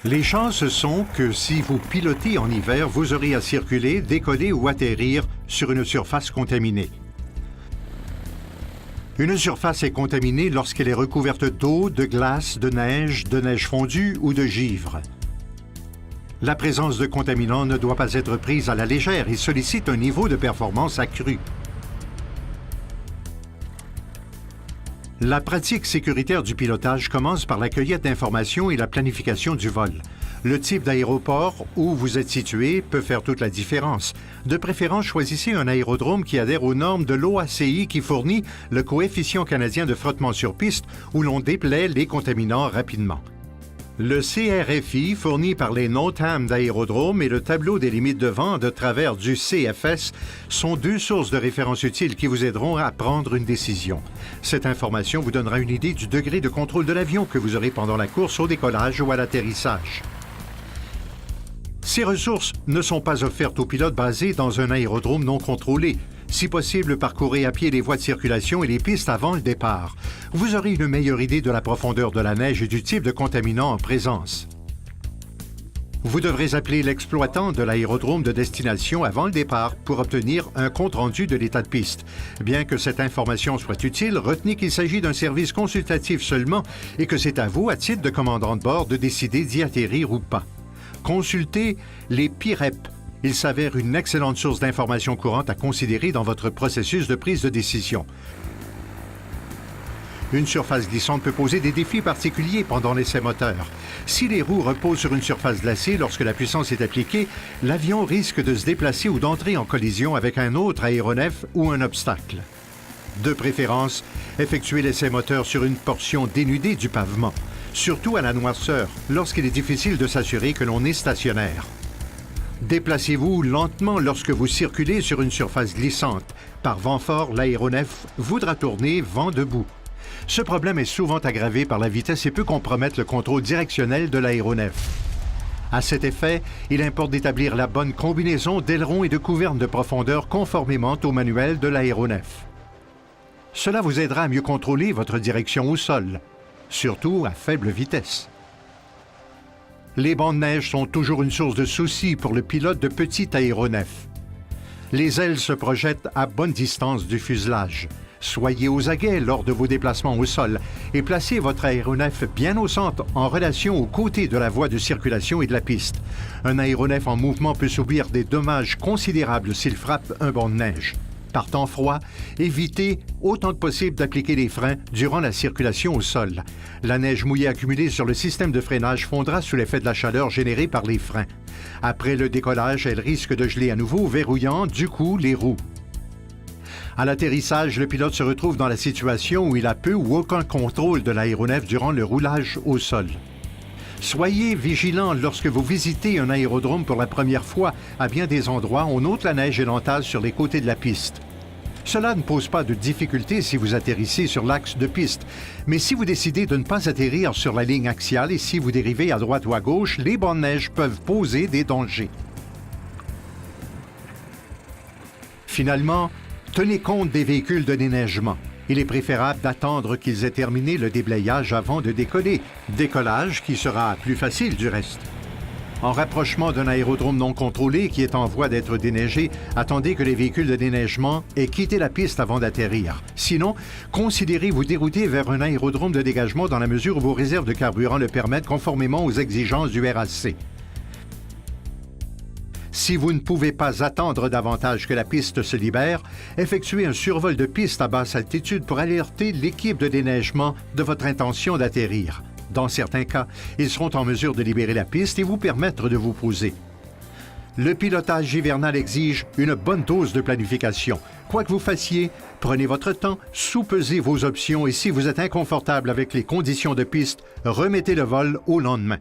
Les chances sont que si vous pilotez en hiver, vous aurez à circuler, décoller ou atterrir sur une surface contaminée. Une surface est contaminée lorsqu'elle est recouverte d'eau, de glace, de neige fondue ou de givre. La présence de contaminants ne doit pas être prise à la légère et sollicite un niveau de performance accru. La pratique sécuritaire du pilotage commence par la cueillette d'informations et la planification du vol. Le type d'aéroport où vous êtes situé peut faire toute la différence. De préférence, choisissez un aérodrome qui adhère aux normes de l'OACI qui fournit le coefficient canadien de frottement sur piste où l'on déplaie les contaminants rapidement. Le CRFI, fourni par les NOTAM d'aérodromes, et le tableau des limites de vent de travers du CFS sont deux sources de référence utiles qui vous aideront à prendre une décision. Cette information vous donnera une idée du degré de contrôle de l'avion que vous aurez pendant la course au décollage ou à l'atterrissage. Ces ressources ne sont pas offertes aux pilotes basés dans un aérodrome non contrôlé. Si possible, parcourez à pied les voies de circulation et les pistes avant le départ. Vous aurez une meilleure idée de la profondeur de la neige et du type de contaminant en présence. Vous devrez appeler l'exploitant de l'aérodrome de destination avant le départ pour obtenir un compte-rendu de l'état de piste. Bien que cette information soit utile, retenez qu'il s'agit d'un service consultatif seulement et que c'est à vous, à titre de commandant de bord, de décider d'y atterrir ou pas. Consultez les PIREP. Il s'avère une excellente source d'informations courantes à considérer dans votre processus de prise de décision. Une surface glissante peut poser des défis particuliers pendant l'essai moteur. Si les roues reposent sur une surface glacée lorsque la puissance est appliquée, l'avion risque de se déplacer ou d'entrer en collision avec un autre aéronef ou un obstacle. De préférence, effectuez l'essai moteur sur une portion dénudée du pavement, surtout à la noirceur, lorsqu'il est difficile de s'assurer que l'on est stationnaire. Déplacez-vous lentement lorsque vous circulez sur une surface glissante. Par vent fort, l'aéronef voudra tourner vent debout. Ce problème est souvent aggravé par la vitesse et peut compromettre le contrôle directionnel de l'aéronef. À cet effet, il importe d'établir la bonne combinaison d'ailerons et de couvernes de profondeur conformément au manuel de l'aéronef. Cela vous aidera à mieux contrôler votre direction au sol, surtout à faible vitesse. Les bancs de neige sont toujours une source de soucis pour le pilote de petit aéronef. Les ailes se projettent à bonne distance du fuselage. Soyez aux aguets lors de vos déplacements au sol et placez votre aéronef bien au centre en relation aux côtés de la voie de circulation et de la piste. Un aéronef en mouvement peut subir des dommages considérables s'il frappe un banc de neige. Par temps froid, évitez autant que possible d'appliquer les freins durant la circulation au sol. La neige mouillée accumulée sur le système de freinage fondra sous l'effet de la chaleur générée par les freins. Après le décollage, elle risque de geler à nouveau, verrouillant du coup les roues. À l'atterrissage, le pilote se retrouve dans la situation où il a peu ou aucun contrôle de l'aéronef durant le roulage au sol. Soyez vigilant lorsque vous visitez un aérodrome pour la première fois. À bien des endroits, on ôte la neige et l'entasse sur les côtés de la piste. Cela ne pose pas de difficulté si vous atterrissez sur l'axe de piste, mais si vous décidez de ne pas atterrir sur la ligne axiale et si vous dérivez à droite ou à gauche, les bancs de neige peuvent poser des dangers. Finalement, tenez compte des véhicules de déneigement. Il est préférable d'attendre qu'ils aient terminé le déblayage avant de décoller. Décollage qui sera plus facile du reste. En rapprochement d'un aérodrome non contrôlé qui est en voie d'être déneigé, attendez que les véhicules de déneigement aient quitté la piste avant d'atterrir. Sinon, considérez vous dérouter vers un aérodrome de dégagement dans la mesure où vos réserves de carburant le permettent conformément aux exigences du RAC. Si vous ne pouvez pas attendre davantage que la piste se libère, effectuez un survol de piste à basse altitude pour alerter l'équipe de déneigement de votre intention d'atterrir. Dans certains cas, ils seront en mesure de libérer la piste et vous permettre de vous poser. Le pilotage hivernal exige une bonne dose de planification. Quoi que vous fassiez, prenez votre temps, soupesez vos options et si vous êtes inconfortable avec les conditions de piste, remettez le vol au lendemain.